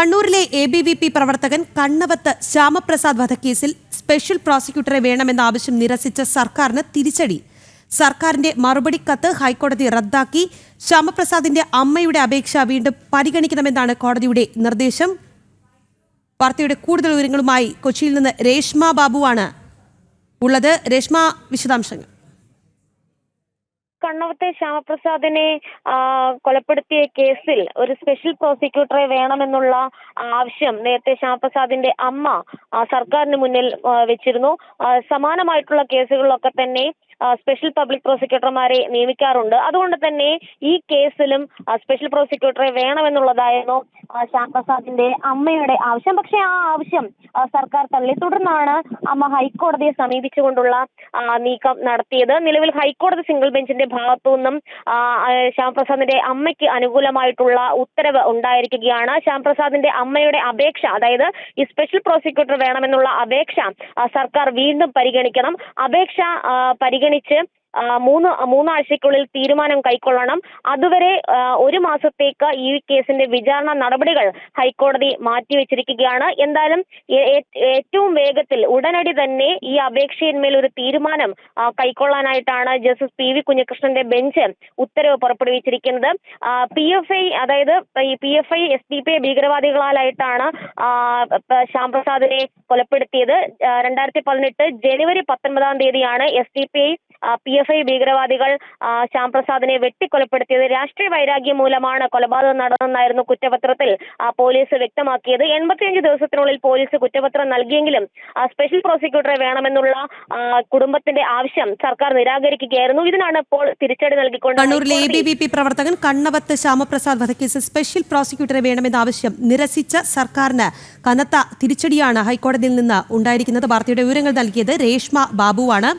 കണ്ണൂരിലെ ABVP പ്രവർത്തകൻ കണ്ണവത്ത് ശ്യാമപ്രസാദ് വധക്കേസിൽ സ്പെഷ്യൽ പ്രോസിക്യൂട്ടറെ വേണമെന്ന ആവശ്യം നിരസിച്ച സർക്കാരിന് തിരിച്ചടി. സർക്കാരിന്റെ മറുപടി കത്ത് ഹൈക്കോടതി റദ്ദാക്കി. ശ്യാമപ്രസാദിന്റെ അമ്മയുടെ അപേക്ഷ വീണ്ടും പരിഗണിക്കണമെന്നാണ് കോടതിയുടെ നിർദ്ദേശം. വാർത്തയുടെ കൂടുതൽ വിവരങ്ങളുമായി കൊച്ചിയിൽ നിന്ന് രേഷ്മ ബാബുവാണ് ഉള്ളത്. രേഷ്മ, വിശദാംശങ്ങൾ. കണ്ണവത്തെ ശ്യാമപ്രസാദിനെ കൊലപ്പെടുത്തിയ കേസിൽ ഒരു സ്പെഷ്യൽ പ്രോസിക്യൂട്ടറെ വേണമെന്നുള്ള ആവശ്യം നേരത്തെ ശ്യാമപ്രസാദിന്റെ അമ്മ സർക്കാരിന് മുന്നിൽ വെച്ചിരുന്നു. സമാനമായിട്ടുള്ള കേസുകളിലൊക്കെ തന്നെ സ്പെഷ്യൽ പബ്ലിക് പ്രോസിക്യൂട്ടർമാരെ നിയമിക്കാറുണ്ട്. അതുകൊണ്ട് തന്നെ ഈ കേസിലും സ്പെഷ്യൽ പ്രോസിക്യൂട്ടറെ വേണമെന്നുള്ളതായിരുന്നു ശ്യാമപ്രസാദിന്റെ അമ്മയുടെ ആവശ്യം. പക്ഷേ ആ ആവശ്യം സർക്കാർ തള്ളി. തുടർന്നാണ് അമ്മ ഹൈക്കോടതിയെ സമീപിച്ചുകൊണ്ടുള്ള നീക്കം നടത്തിയത്. നിലവിൽ ഹൈക്കോടതി സിംഗിൾ ബെഞ്ചിന്റെ ഭാഗത്തു നിന്നും ശ്യാമപ്രസാദിന്റെ അമ്മയ്ക്ക് അനുകൂലമായിട്ടുള്ള ഉത്തരവ് ഉണ്ടായിരിക്കുകയാണ്. ശ്യാമപ്രസാദിന്റെ അമ്മയുടെ അപേക്ഷ, അതായത് ഈ സ്പെഷ്യൽ പ്രോസിക്യൂട്ടർ വേണമെന്നുള്ള അപേക്ഷ സർക്കാർ വീണ്ടും പരിഗണിക്കണം. അപേക്ഷ പരിഗണിച്ച് മൂന്നാഴ്ചയ്ക്കുള്ളിൽ തീരുമാനം കൈക്കൊള്ളണം. അതുവരെ 1 മാസത്തേക്ക് ഈ കേസിന്റെ വിചാരണ നടപടികൾ ഹൈക്കോടതി മാറ്റിവെച്ചിരിക്കുകയാണ്. എന്തായാലും ഏറ്റവും വേഗത്തിൽ ഉടനടി തന്നെ ഈ അപേക്ഷയിന്മേൽ ഒരു തീരുമാനം കൈക്കൊള്ളാനായിട്ടാണ് ജസ്റ്റിസ് PV കുഞ്ഞികൃഷ്ണന്റെ ബെഞ്ച് ഉത്തരവ് പുറപ്പെടുവിച്ചിരിക്കുന്നത്. PFI, അതായത് ഈ PFI SDPI ഭീകരവാദികളായിട്ടാണ് ശ്യാമപ്രസാദിനെ കൊലപ്പെടുത്തിയത്. 2018 ജനുവരി 19-ാം തീയതിയാണ് SDPI PFI ഭീകരവാദികൾ ശ്യാമപ്രസാദിനെ വെട്ടിക്കൊലപ്പെടുത്തിയത്. രാഷ്ട്രീയ വൈരാഗ്യം മൂലമാണ് കൊലപാതകം നടന്നതെന്നായിരുന്നു കുറ്റപത്രത്തിൽ പോലീസ് വ്യക്തമാക്കിയത്. 85 ദിവസത്തിനുള്ളിൽ പോലീസ് കുറ്റപത്രം നൽകിയെങ്കിലും സ്പെഷ്യൽ പ്രോസിക്യൂട്ടറെ വേണമെന്നുള്ള കുടുംബത്തിന്റെ ആവശ്യം സർക്കാർ നിരാകരിക്കുകയായിരുന്നു. ഇതിനാണ് ഇപ്പോൾ തിരിച്ചടി നൽകിക്കൊണ്ട് കണ്ണൂരിലെ ABVP പ്രവർത്തകൻ കണ്ണവത്ത് ശ്യാമപ്രസാദ് വധക്കേസിൽ സ്പെഷ്യൽ പ്രോസിക്യൂട്ടറെ വേണമെന്ന ആവശ്യം നിരസിച്ച സർക്കാരിന് കനത്ത തിരിച്ചടിയാണ് ഹൈക്കോടതിയിൽ നിന്ന് ഉണ്ടായിരിക്കുന്നത്. വാർത്തയുടെ വിവരങ്ങൾ നൽകിയത് രേഷ്മ ബാബുവാണ്.